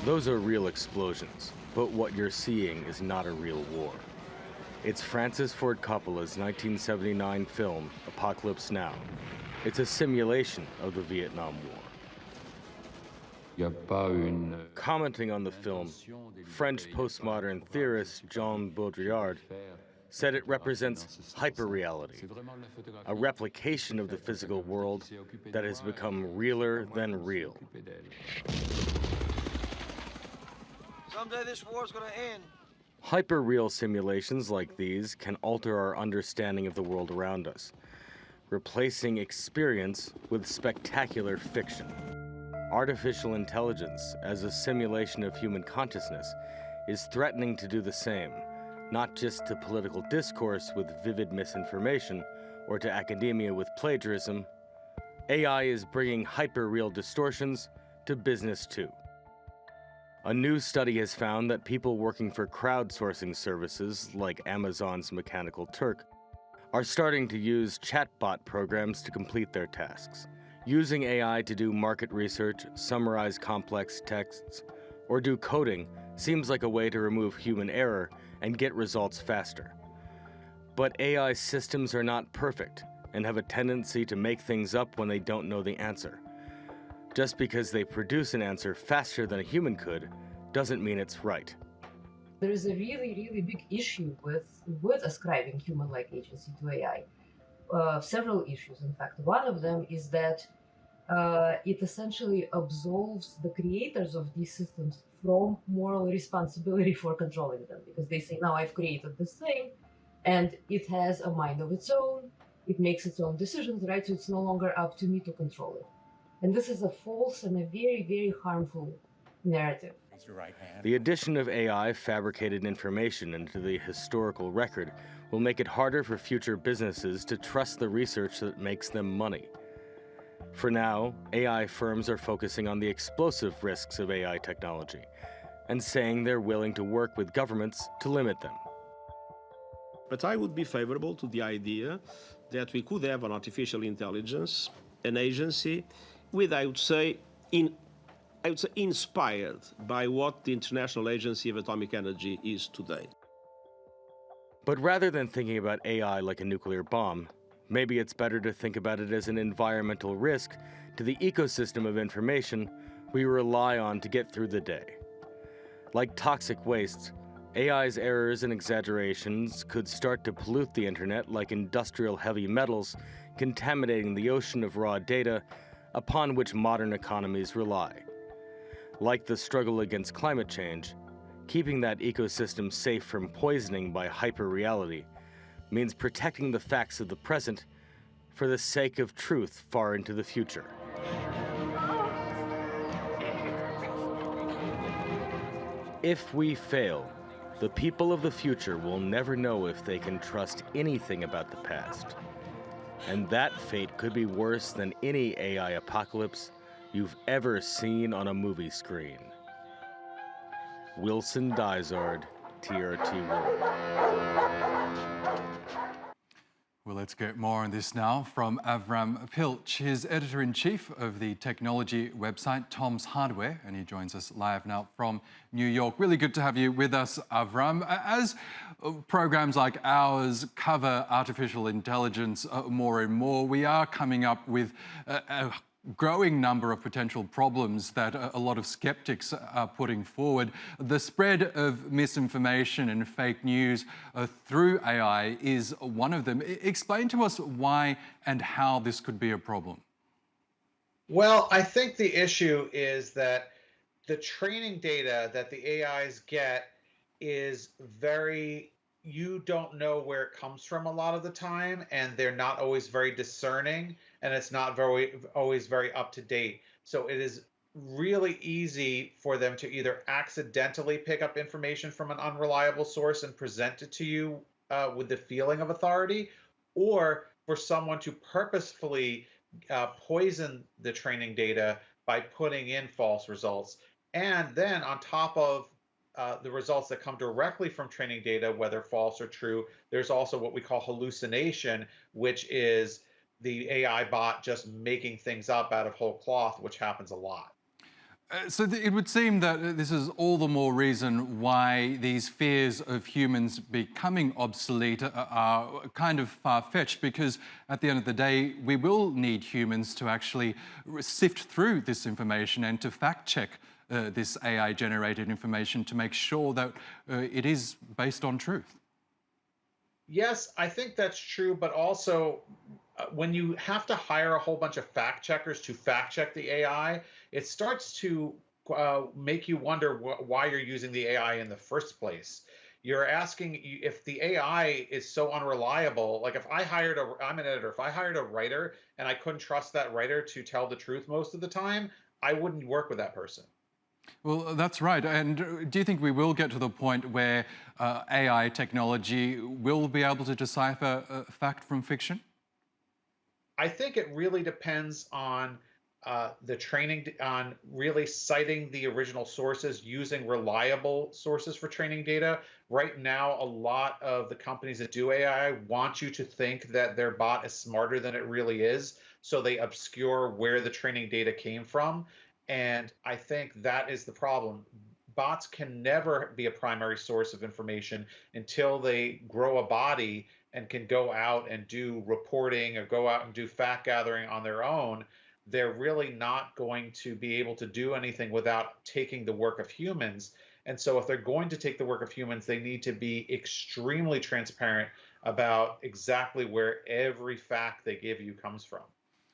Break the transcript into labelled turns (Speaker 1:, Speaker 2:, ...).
Speaker 1: Those are real explosions, but what you're seeing is not a real war. It's Francis Ford Coppola's 1979 film, Apocalypse Now. It's a simulation of the Vietnam War. Commenting on the film, French postmodern theorist Jean Baudrillard said it represents hyperreality, a replication of the physical world that has become realer than real.
Speaker 2: Someday this war's gonna end.
Speaker 1: Hyperreal simulations like these can alter our understanding of the world around us, replacing experience with spectacular fiction. Artificial intelligence, as a simulation of human consciousness, is threatening to do the same, not just to political discourse with vivid misinformation or to academia with plagiarism. AI is bringing hyperreal distortions to business too. A new study has found that people working for crowdsourcing services like Amazon's Mechanical Turk are starting to use chatbot programs to complete their tasks. Using AI to do market research, summarize complex texts, or do coding seems like a way to remove human error and get results faster. But AI systems are not perfect and have a tendency to make things up when they don't know the answer. Just because they produce an answer faster than a human could doesn't mean it's right.
Speaker 3: There is a really, really big issue with ascribing human-like agency to AI. Several issues, in fact. One of them is that it essentially absolves the creators of these systems from moral responsibility for controlling them, because they say, now I've created this thing, and it has a mind of its own, it makes its own decisions, right? So it's no longer up to me to control it. And this is a false and a very, very harmful narrative.
Speaker 1: The addition of AI fabricated information into the historical record will make it harder for future businesses to trust the research that makes them money. For now, AI firms are focusing on the explosive risks of AI technology and saying they're willing to work with governments to limit them.
Speaker 4: But I would be favorable to the idea that we could have an artificial intelligence, an agency, with, I would say, inspired by what the International Agency of Atomic Energy is today.
Speaker 1: But rather than thinking about AI like a nuclear bomb, maybe it's better to think about it as an environmental risk to the ecosystem of information we rely on to get through the day. Like toxic wastes, AI's errors and exaggerations could start to pollute the internet like industrial heavy metals, contaminating the ocean of raw data upon which modern economies rely. Like the struggle against climate change, keeping that ecosystem safe from poisoning by hyperreality means protecting the facts of the present for the sake of truth far into the future. If we fail, the people of the future will never know if they can trust anything about the past. And that fate could be worse than any AI apocalypse you've ever seen on a movie screen. Wilson Dizard, TRT World.
Speaker 5: Well, let's get more on this now from Avram Pilch. He's editor-in-chief of the technology website Tom's Hardware, and he joins us live now from New York. Really good to have you with us, Avram. As programs like ours cover artificial intelligence more and more, we are coming up with a growing number of potential problems that a lot of skeptics are putting forward. The spread of misinformation and fake news through AI is one of them. Explain to us why and how this could be a problem.
Speaker 6: Well, I think the issue is that the training data that the AIs get is you don't know where it comes from a lot of the time, and they're not always very discerning, and it's not always very up to date. So it is really easy for them to either accidentally pick up information from an unreliable source and present it to you with the feeling of authority, or for someone to purposefully poison the training data by putting in false results. And then on top of the results that come directly from training data, whether false or true, there's also what we call hallucination, which is the AI bot just making things up out of whole cloth, which happens a lot.
Speaker 5: It would seem that this is all the more reason why these fears of humans becoming obsolete are kind of far-fetched, because at the end of the day, we will need humans to actually sift through this information and to fact-check this AI-generated information to make sure that it is based on truth.
Speaker 6: Yes, I think that's true, but also when you have to hire a whole bunch of fact checkers to fact check the AI, it starts to make you wonder why you're using the AI in the first place. You're asking if the AI is so unreliable. Like if I hired I'm an editor, if I hired a writer and I couldn't trust that writer to tell the truth most of the time, I wouldn't work with that person.
Speaker 5: Well, that's right. And do you think we will get to the point where AI technology will be able to decipher fact from fiction?
Speaker 6: I think it really depends on the training, on really citing the original sources, using reliable sources for training data. Right now, a lot of the companies that do AI want you to think that their bot is smarter than it really is. So they obscure where the training data came from. And I think that is the problem. Bots can never be a primary source of information until they grow a body and can go out and do reporting or go out and do fact gathering on their own. They're really not going to be able to do anything without taking the work of humans. And so, if they're going to take the work of humans, they need to be extremely transparent about exactly where every fact they give you comes from.